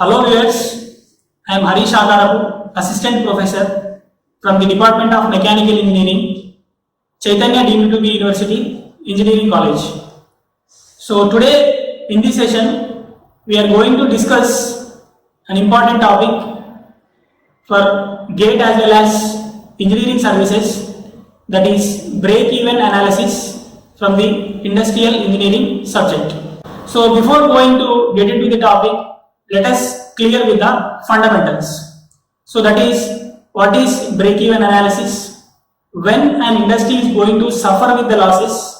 Hello viewers, I am Harish, Assistant Professor from the Department of Mechanical Engineering, Chaitanya deemed to be University Engineering College. So today in this session we are going to discuss an important topic for GATE as well as engineering services, that is break-even analysis from the industrial engineering subject. So before going to get into the topic, let us clear with the fundamentals. So that is, what is break-even analysis, when an industry is going to suffer with the losses,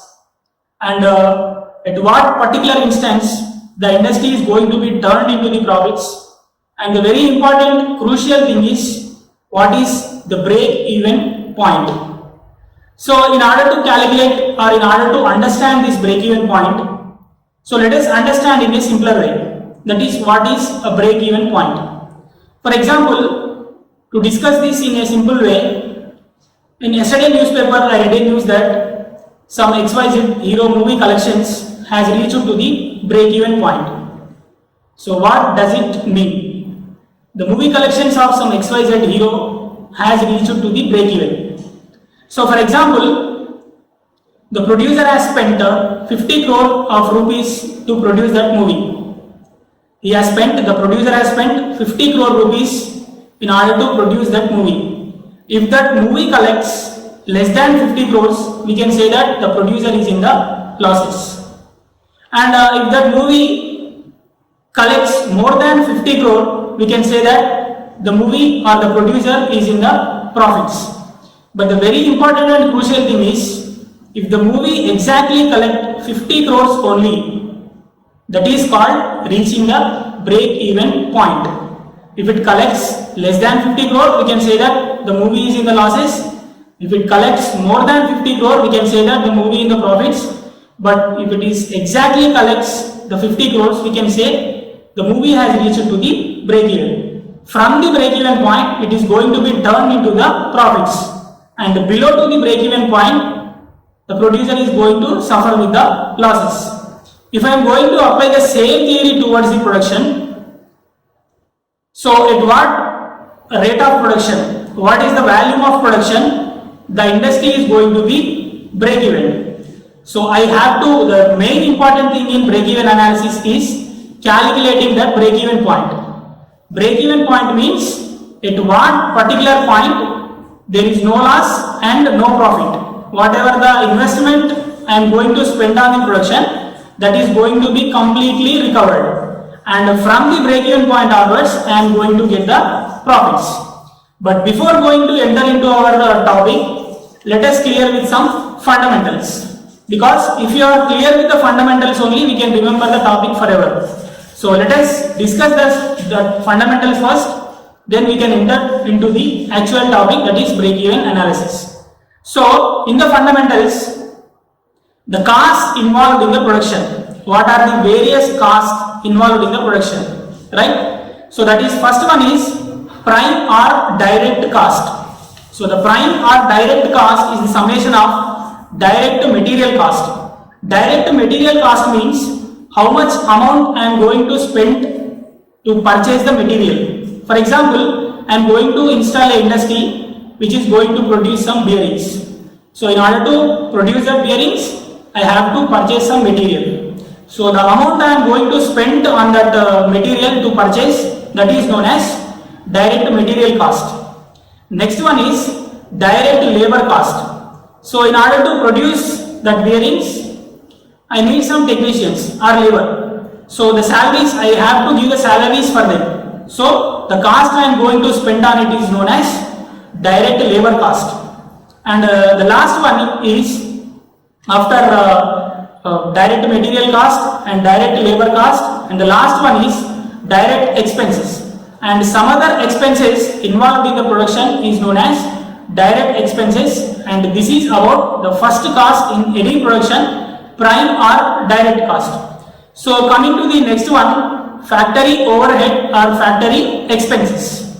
and at what particular instance the industry is going to be turned into the profits, and the very important crucial thing is what is the break-even point. So in order to calculate or in order to understand this break-even point, so let us understand in a simpler way, that is what is a break-even point. For example, to discuss this in a simple way, in yesterday newspaper I read a news that some XYZ hero movie collections has reached to the break-even point. So what does it mean? The movie collections of some XYZ hero has reached to the break-even. So for example, the producer has spent 50 crore of rupees to produce that movie. The producer has spent 50 crore rupees in order to produce that movie. If that movie collects less than 50 crores, we can say that the producer is in the losses. And if that movie collects more than 50 crore, we can say that the movie or the producer is in the profits. But the very important and crucial thing is, if the movie exactly collects 50 crores only, that is called reaching the break-even point. If it collects less than 50 crore, we can say that the movie is in the losses. If it collects more than 50 crore, we can say that the movie in the profits. But if it is exactly collects the 50 crores, we can say the movie has reached to the break-even. From the break-even point, it is going to be turned into the profits. And below to the break-even point, the producer is going to suffer with the losses. If I am going to apply the same theory towards the production, so at what rate of production, what is the volume of production, the industry is going to be break-even. So I have to, the main important thing in break-even analysis is calculating that break-even point. Break-even point means at what particular point there is no loss and no profit. Whatever the investment I am going to spend on the production, that is going to be completely recovered, and from the break-even point onwards I am going to get the profits. But before going to enter into our topic, let us clear with some fundamentals, because if you are clear with the fundamentals only, we can remember the topic forever. So let us discuss the fundamentals first, then we can enter into the actual topic, that is break-even analysis. So in the fundamentals, the costs involved in the production. What are the various costs involved in the production, right? So that is, first one is prime or direct cost. So the prime or direct cost is the summation of direct material cost. Direct material cost means how much amount I am going to spend to purchase the material. For example, I am going to install an industry which is going to produce some bearings. So in order to produce the bearings, I have to purchase some material. So the amount I am going to spend on that material to purchase, that is known as direct material cost. Next one is direct labor cost. So in order to produce that bearings, I need some technicians or labor. So the salaries, I have to give the salaries for them. So the cost I am going to spend on it is known as direct labor cost. And the last one is, after direct material cost and direct labor cost, and the last one is direct expenses, and some other expenses involved in the production is known as direct expenses, and this is about the first cost in any production, prime or direct cost. So coming to the next one, factory overhead or factory expenses.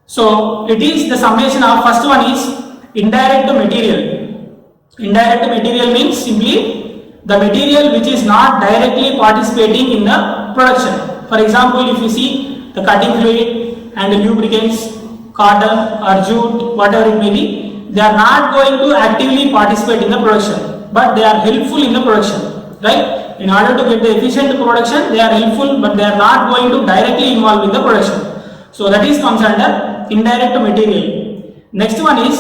So it is the summation of, first one is indirect material. Indirect material means simply the material which is not directly participating in the production. For example, if you see the cutting fluid and the lubricants, cotton or jute, whatever it may be, they are not going to actively participate in the production, but they are helpful in the production, right? In order to get the efficient production, they are helpful, but they are not going to directly involve in the production. So that is comes under indirect material. Next one is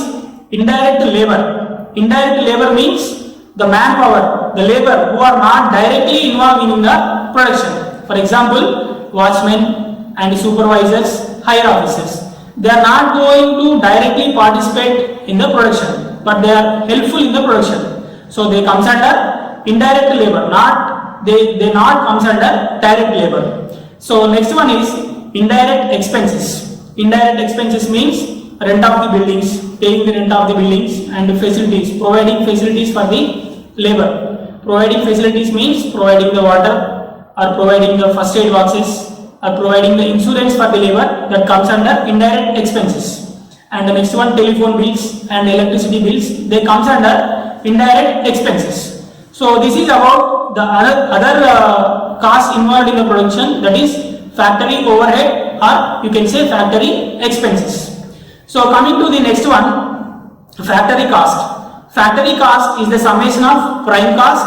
indirect labor. Indirect labor means the manpower, the labor who are not directly involved in the production. For example, watchmen and supervisors, higher officers. They are not going to directly participate in the production, but they are helpful in the production. So they comes under indirect labor, not they not comes under direct labor. So next one is indirect expenses. Indirect expenses means rent of the buildings, paying the rent of the buildings and facilities, providing facilities for the labor. Providing facilities means providing the water or providing the first aid boxes or providing the insurance for the labor, that comes under indirect expenses. And the next one, telephone bills and electricity bills, they comes under indirect expenses. So this is about the other costs involved in the production, that is factory overhead, or you can say factory expenses. So coming to the next one, factory cost. Factory cost is the summation of prime cost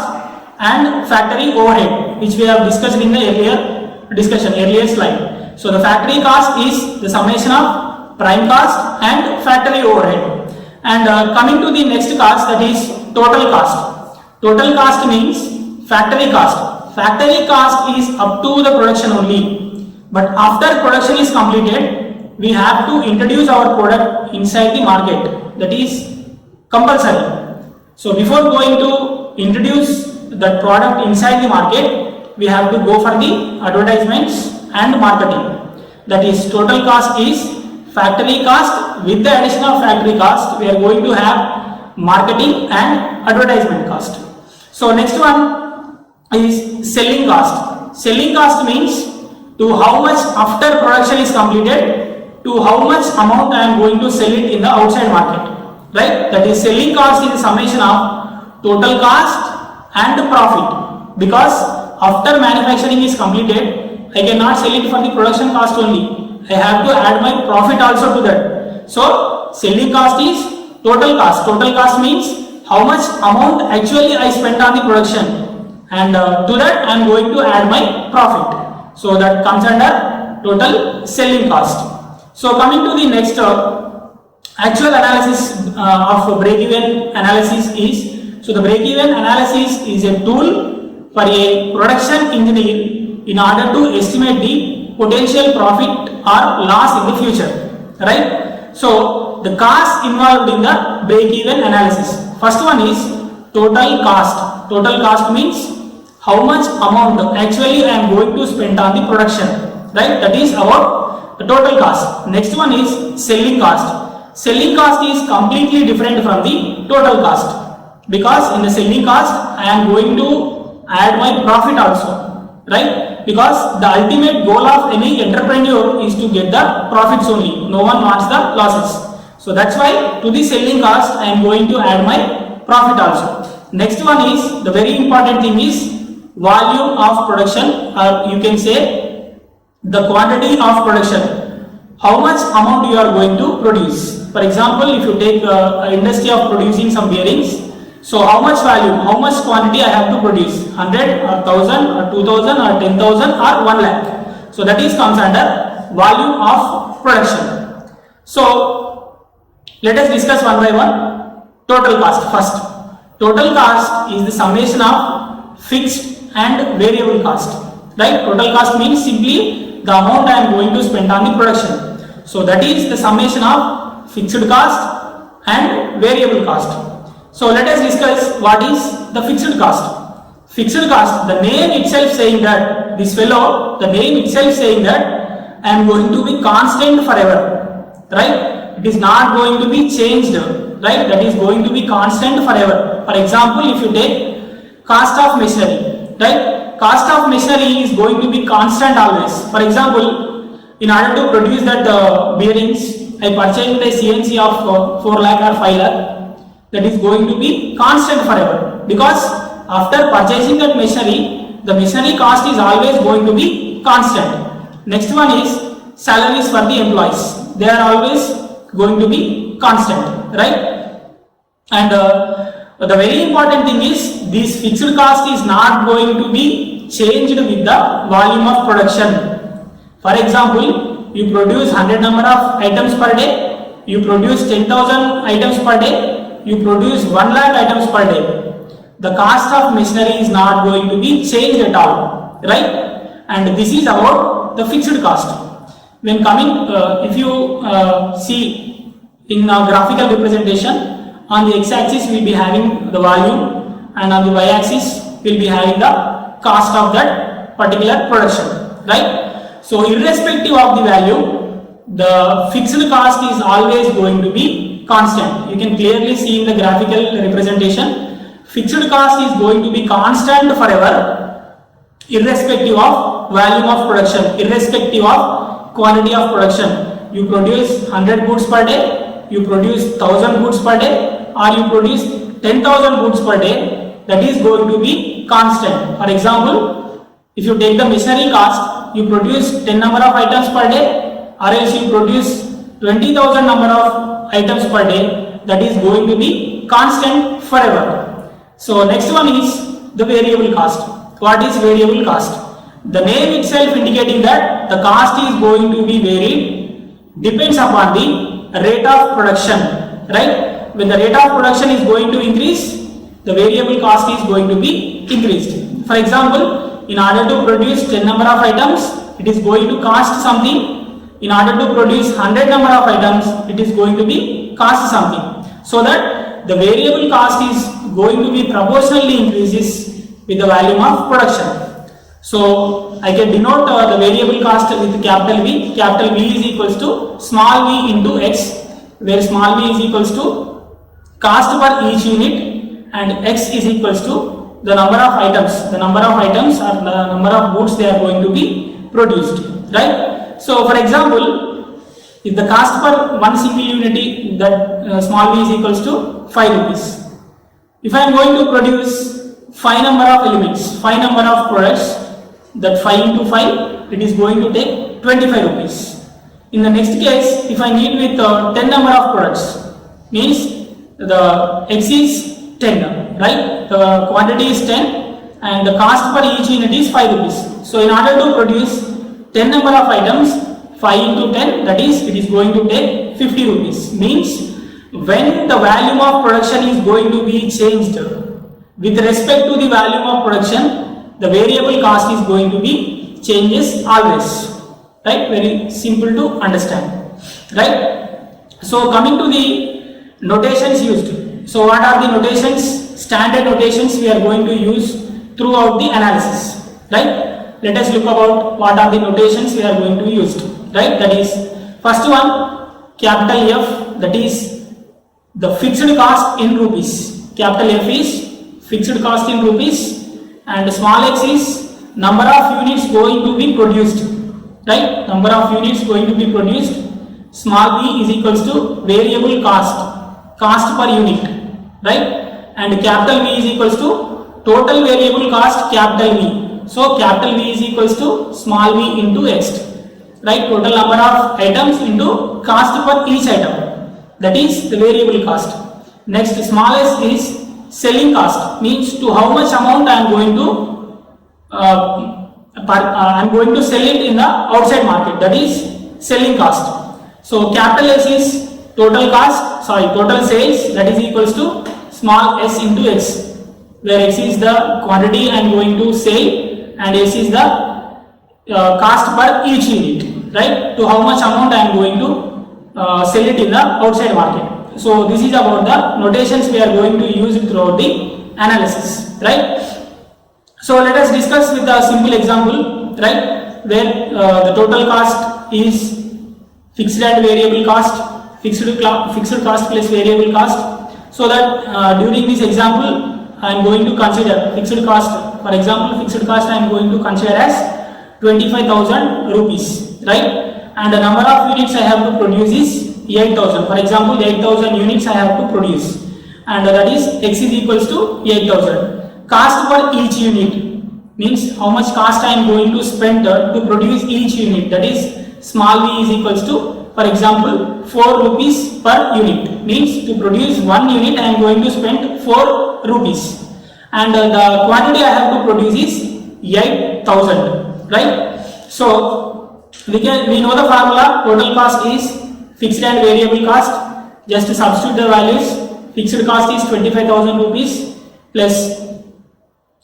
and factory overhead, which we have discussed in the earlier slide. So the factory cost is the summation of prime cost and factory overhead. And coming to the next cost, that is total cost. Total cost means factory cost. Factory cost is up to the production only, but after production is completed, we have to introduce our product inside the market. That is compulsory. So before going to introduce that product inside the market, we have to go for the advertisements and marketing. That is total cost is factory cost. With the addition of factory cost, we are going to have marketing and advertisement cost. So next one is selling cost. Selling cost means to how much after production is completed, to how much amount I am going to sell it in the outside market, right? That is selling cost is the summation of total cost and profit, because after manufacturing is completed, I cannot sell it for the production cost only. I have to add my profit also to that. So selling cost is total cost. Total cost means how much amount actually I spent on the production, and to that I am going to add my profit. So that comes under total selling cost. So coming to the next actual analysis of break-even analysis is, so the break-even analysis is a tool for a production engineer in order to estimate the potential profit or loss in the future, right? So the cost involved in the break-even analysis. First one is total cost. Total cost means how much amount actually I am going to spend on the production, right? That is about the total cost. Next one is selling cost. Selling cost is completely different from the total cost, because in the selling cost I am going to add my profit also, right? Because the ultimate goal of any entrepreneur is to get the profits only. No one wants the losses. So that's why to the selling cost I am going to add my profit also. Next one is, the very important thing is volume of production, or you can say the quantity of production. How much amount you are going to produce. For example, if you take an industry of producing some bearings, so how much volume, how much quantity I have to produce, 100 or 1000 or 2000 or 10,000 or 1 lakh. So that is comes under volume of production. So let us discuss one by one. Total cost first. Total cost is the summation of fixed and variable cost, right? Total cost means simply the amount I am going to spend on the production. So that is the summation of fixed cost and variable cost. So let us discuss what is the fixed cost. Fixed cost, the name itself saying that, this fellow, the name itself saying that I am going to be constant forever, right? It is not going to be changed, right? That is going to be constant forever. For example, if you take cost of machinery, right? Cost of machinery is going to be constant always. For example, in order to produce that bearings, I purchased a CNC of 4 lakh or 5 lakh. That is going to be constant forever, because after purchasing that machinery, the machinery cost is always going to be constant. Next one is salaries for the employees. They are always going to be constant, right? And the very important thing is this fixed cost is not going to be changed with the volume of production. For example, you produce 100 number of items per day, you produce 10,000 items per day, you produce 1 lakh items per day. The cost of machinery is not going to be changed at all, right? And this is about the fixed cost. When coming, if you see in a graphical representation, on the x-axis we will be having the volume, and on the y-axis we will be having the cost of that particular production, right? So irrespective of the value, the fixed cost is always going to be constant. You can clearly see in the graphical representation, fixed cost is going to be constant forever, irrespective of volume of production, irrespective of quantity of production. You produce 100 goods per day, you produce 1000 goods per day, or you produce 10,000 goods per day, that is going to be constant. For example, if you take the machinery cost, you produce 10 number of items per day, or else you produce 20,000 number of items per day, that is going to be constant forever. So next one is the variable cost. What is variable cost? The name itself indicating that the cost is going to be varied, depends upon the rate of production, right? When the rate of production is going to increase, the variable cost is going to be increased. For example, in order to produce 10 number of items, it is going to cost something. In order to produce 100 number of items, it is going to be cost something. So that the variable cost is going to be proportionally increases with the volume of production. So I can denote the variable cost with capital V. Capital V is equals to small v into x, where small v is equals to cost per each unit and x is equals to the number of items. The number of items or the number of goods they are going to be produced, right? So for example, if the cost per one single unit, that small v is equals to 5 rupees. If I am going to produce 5 number of elements, 5 number of products, that 5 into 5, it is going to take 25 rupees. In the next case, if I need with 10 number of products, means the x is 10, right? The quantity is 10 and the cost per each unit is 5 rupees. So in order to produce 10 number of items, 5 into 10, that is, it is going to take 50 rupees. Means when the volume of production is going to be changed with respect to the volume of production, the variable cost is going to be changes always, right? Very simple to understand, right? So coming to the notations used. So what are the notations? Standard notations we are going to use throughout the analysis, right? Let us look about what are the notations we are going to use, right? That is, first one, capital F, that is the fixed cost in rupees. Capital F is fixed cost in rupees, and small x is number of units going to be produced, right? Number of units going to be produced. Small v is equals to variable cost, cost per unit, right? And capital V is equals to total variable cost, capital V. So capital V is equals to small v into x, right? Total number of items into cost per each item, that is the variable cost. Next, small s is selling cost, means to how much amount I am going to sell it in the outside market, that is selling cost. So capital S is total cost, total sales, that is equals to small s into x, where x is the quantity I am going to sell and s is the cost per each unit, right? To how much amount I am going to sell it in the outside market. So this is about the notations we are going to use throughout the analysis, right? So let us discuss with a simple example, right? Where the total cost is fixed and variable cost. Fixed cost plus variable cost. So that during this example, I am going to consider fixed cost. For example, fixed cost I am going to consider as 25,000 rupees, right? And the number of units I have to produce is 8,000. For example, 8,000 units I have to produce, and that is x is equals to 8,000. Cost per each unit means how much cost I am going to spend to produce each unit, that is small v is equals to, for example, 4 rupees per unit, means to produce 1 unit I am going to spend 4 rupees, and the quantity I have to produce is 8,000, right? So we know the formula. Total cost is fixed and variable cost. Just substitute the values. Fixed cost is 25,000 rupees plus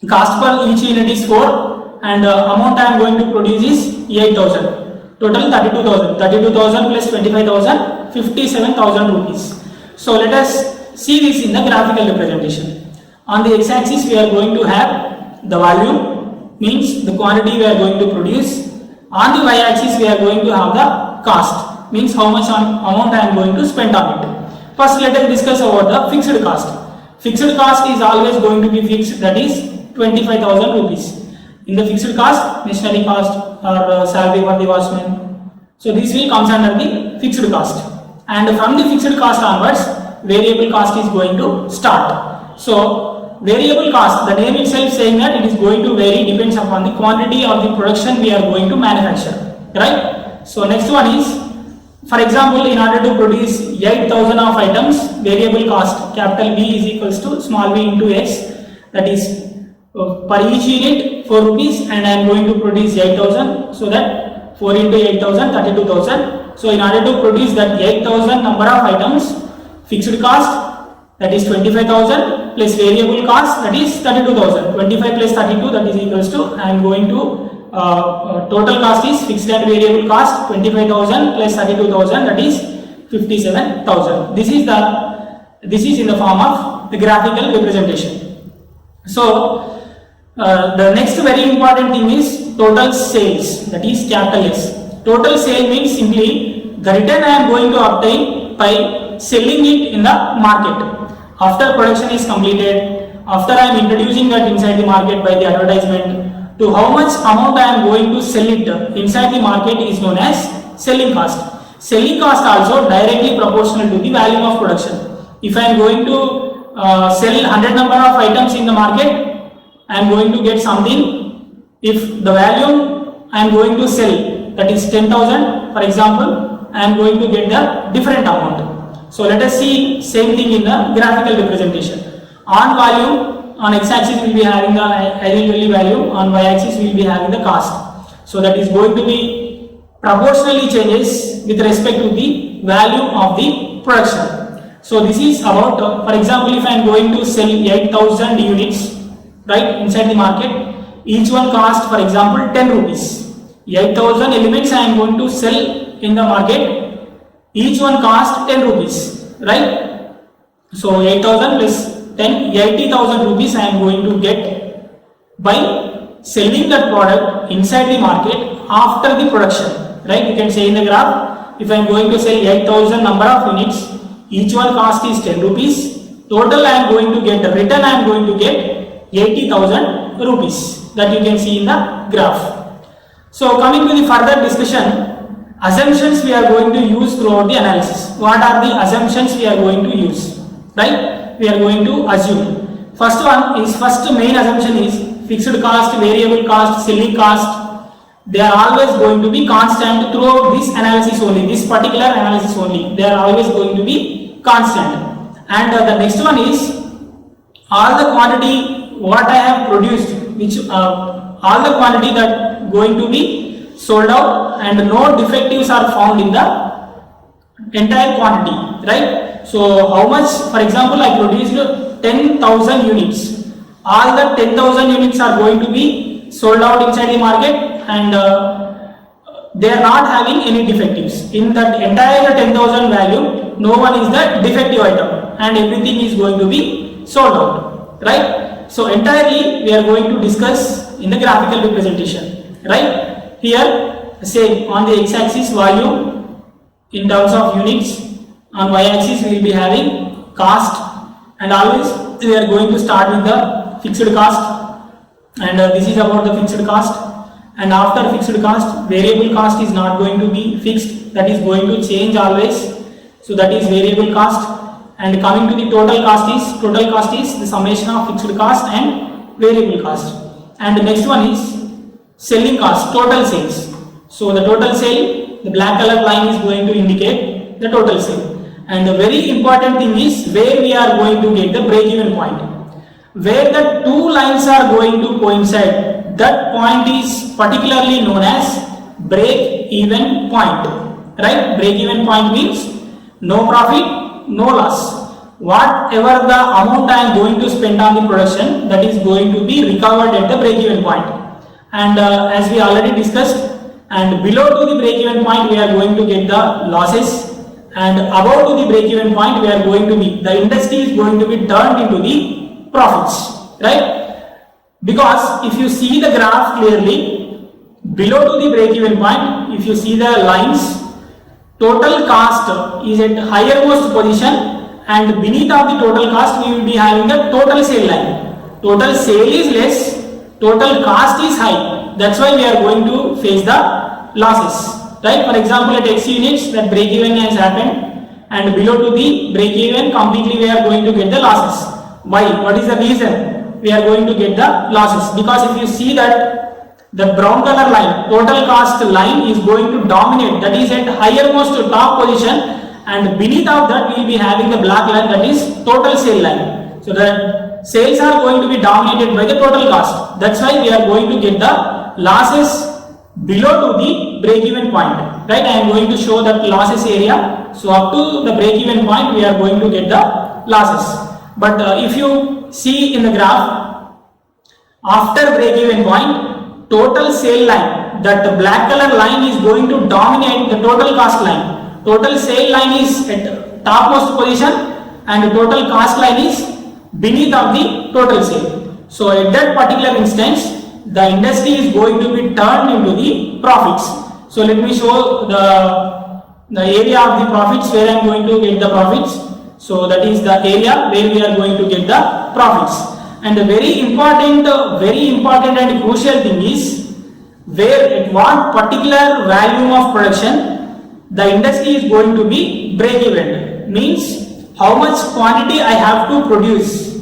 cost per each unit is 4, and amount I am going to produce is 8,000. Total 32,000. 32,000 plus 25,000, 57,000 rupees. So let us see this in the graphical representation. On the x-axis we are going to have the volume, means the quantity we are going to produce. On the y-axis we are going to have the cost, means how much amount I am going to spend on it. First let us discuss about the fixed cost. Fixed cost is always going to be fixed, that is 25,000 rupees. In the fixed cost, machinery cost or salary for the watchman. So this will comes under the fixed cost. And from the fixed cost onwards, variable cost is going to start. So variable cost, the name itself saying that it is going to vary, depends upon the quantity of the production we are going to manufacture, right? So next one is, for example, in order to produce 8,000 of items, variable cost capital V is equals to small v into x, that is per each unit 4 rupees, and I am going to produce 8,000, so that 4 into 8,000, 32,000. So in order to produce that 8,000 number of items, fixed cost, that is 25,000 plus variable cost, that is 32,000. 25 plus 32, that is equals to, I am going to total cost is fixed and variable cost 25,000 plus 32,000, that is 57,000. This is in the form of the graphical representation. So the next very important thing is total sales, that is capital S. Total sale means simply the return I am going to obtain by selling it in the market. After production is completed, after I am introducing that inside the market by the advertisement, to how much amount I am going to sell it inside the market is known as selling cost. Selling cost also directly proportional to the volume of production. If I am going to sell 100 number of items in the market, I am going to get something. If the volume I am going to sell, that is 10,000, for example, I am going to get the different amount. So let us see same thing in the graphical representation. On volume, on x-axis we will be having the ideal value value, on y-axis we will be having the cost. So that is going to be proportionally changes with respect to the value of the production. So this is about, for example, if I am going to sell 8,000 units, right, inside the market, each one cost, for example, 10 rupees. 8,000 elements I am going to sell in the market, each one cost 10 rupees, right? So 8,000 plus 10, 80,000 rupees I am going to get by selling that product inside the market after the production, right? You can say in the graph, if I am going to sell 8,000 number of units, each one cost is 10 rupees, total I am going to get, the return I am going to get 80,000 rupees, that you can see in the graph. So coming to the further discussion, assumptions we are going to use throughout the analysis. What are the assumptions we are going to use, right? We are going to assume. First main assumption is fixed cost, variable cost, selling cost. They are always going to be constant throughout this analysis only, this particular analysis only. They are always going to be constant. And the next one is all the quantity what I have produced, which all the quantity that going to be sold out, and no defectives are found in the entire quantity, right? So how much, for example, I produced 10,000 units. All the 10,000 units are going to be sold out inside the market, and they are not having any defectives. In that entire 10,000 value, no one is the defective item, and everything is going to be sold out, right? So entirely we are going to discuss in the graphical representation, right? Here same, on the x-axis volume in terms of units, on y-axis we will be having cost, and always we are going to start with the fixed cost, and this is about the fixed cost. And after fixed cost, variable cost is not going to be fixed, that is going to change always, so that is variable cost. And coming to the total cost is the summation of fixed cost and variable cost. And the next one is selling cost, total sales. So the total sale the black color line is going to indicate the total sale. And the very important thing is where we are going to get the break-even point. Where the two lines are going to coincide, that point is particularly known as break-even point. Right? Break-even point means no profit, no loss. Whatever the amount I am going to spend on the production, that is going to be recovered at the break-even point. And as we already discussed, and below to the break-even point we are going to get the losses, and above to the break-even point we are going to be, the industry is going to be turned into the profits, right? Because if you see the graph clearly, below to the break-even point, if you see the lines, total cost is at highermost position, and beneath of the total cost we will be having the total sale line. Total sale is less, total cost is high. That's why we are going to face the losses. Right? For example, at X units, that break even has happened, and below to the break even completely we are going to get the losses. Why? What is the reason we are going to get the losses? Because if you see that the brown color line, total cost line is going to dominate, that is at highermost top position, and beneath of that we will be having the black line, that is total sale line. So the sales are going to be dominated by the total cost. That's why we are going to get the losses below to the break-even point. Right? I am going to show that losses area. So up to the break-even point we are going to get the losses. But if you see in the graph, after break-even point, total sale line, that the black color line is going to dominate the total cost line. Total sale line is at topmost position, and the total cost line is beneath of the total sale. So at that particular instance, the industry is going to be turned into the profits. So let me show the area of the profits where I am going to get the profits. So that is the area where we are going to get the profits. And the very important and crucial thing is where at what particular volume of production the industry is going to be break even. Means how much quantity I have to produce.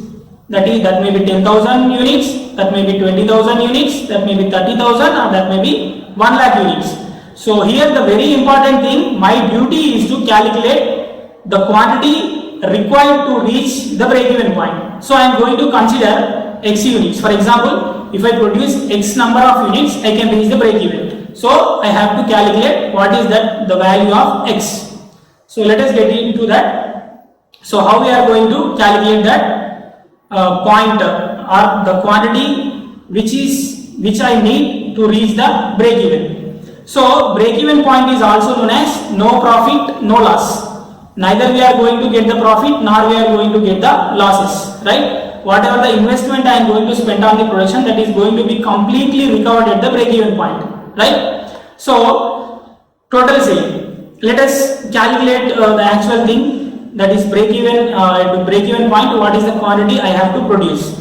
That may be 10,000 units, that may be 20,000 units, that may be 30,000, or that may be 1 lakh units. So here the very important thing, my duty is to calculate the quantity required to reach the break-even point. So I am going to consider X units. For example, if I produce X number of units, I can reach the break-even. So I have to calculate what is that the value of X. So let us get into that. So how we are going to calculate that point or the quantity which I need to reach the break even. So break even point is also known as no profit, no loss. Neither we are going to get the profit nor we are going to get the losses, right? Whatever the investment I am going to spend on the production, that is going to be completely recovered at the break even point, right? So total sale, let us calculate the actual thing, that is break even at break even point, what is the quantity I have to produce.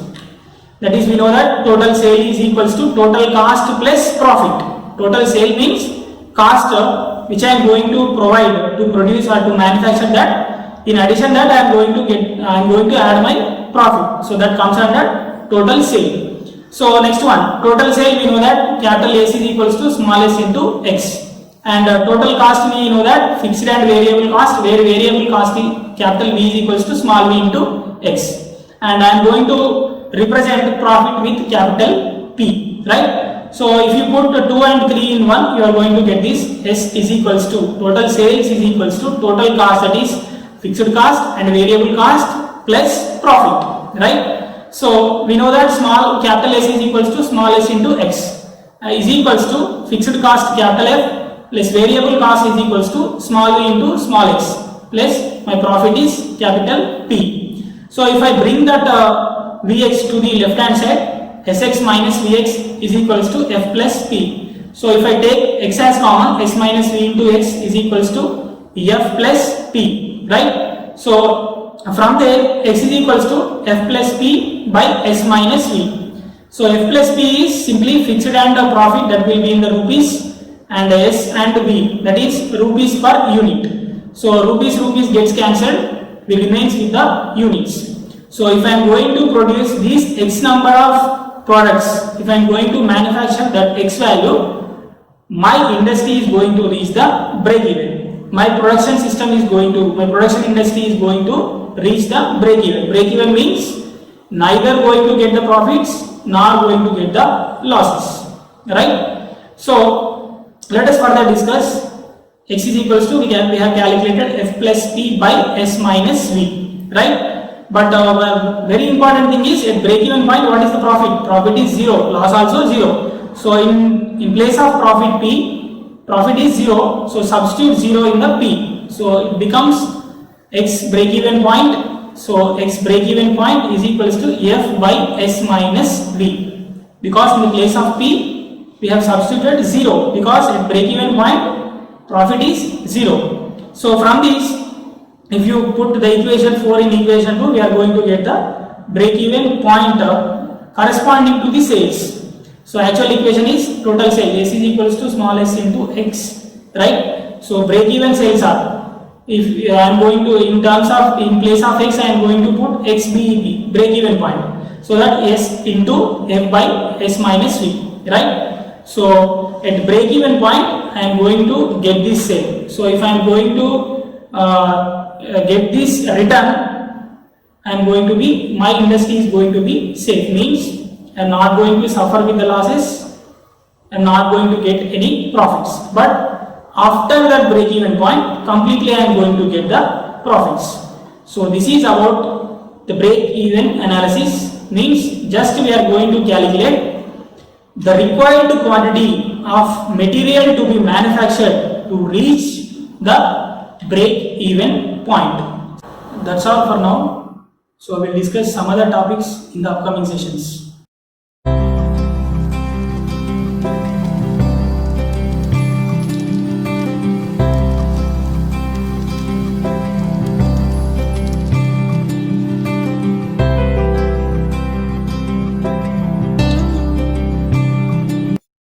That is, we know that total sale is equals to total cost plus profit. Total sale means cost which I am going to provide to produce or to manufacture that. In addition that I am going to add my profit. So that comes under total sale. So next one, total sale, we know that capital S is equals to small s into X. And total cost, we know that fixed and variable cost, where variable cost is capital V is equals to small v into X. And I am going to represent profit with capital P, right? So if you put 2 and 3 in 1, you are going to get this. S is equals to total sales is equals to total cost, that is fixed cost and variable cost plus profit, right? So we know that small capital S is equals to small s into X is equals to fixed cost capital F plus variable cost is equals to small v into small x plus my profit is capital P. So if I bring that Vx to the left hand side, Sx minus Vx is equals to F plus P. So if I take x as common, S minus V into x is equals to F plus P, right? So from there, x is equals to F plus P by S minus V. So F plus P is simply fixed and profit, that will be in the rupees, and S and V, that is rupees per unit. So rupees gets cancelled, we remains with the units. So if I am going to produce these X number of products, if I am going to manufacture that X value, my industry is going to reach the break even. My production industry is going to reach the break even. Break even means neither going to get the profits nor going to get the losses, right? So let us further discuss. X is equals to, we have calculated f plus p by s minus v, right? But very important thing is, at break even point, what is the profit? Profit is 0, loss also 0. So in place of profit p, profit is 0, so substitute 0 in the p, so it becomes x break even point. So x break even point is equals to f by s minus v, because in the place of p we have substituted 0, because at break even point profit is 0. So from this, if you put the equation 4 in equation 2, we are going to get the break even point corresponding to the sales. So actual equation is total sales, s is equals to small s into x, right? So break even sales are, if I am going to, in place of x, I am going to put xBEP, break even point, so that s into f by s minus v, right? So at break even point I am going to get this sale. So if I am going to get this return, I am going to be, my industry is going to be safe, means I am not going to suffer with the losses, I am not going to get any profits. But after that break even point, completely I am going to get the profits. So this is about the break even analysis, means just we are going to calculate the required quantity of material to be manufactured to reach the break even point. That's all for now. So we will discuss some other topics in the upcoming sessions.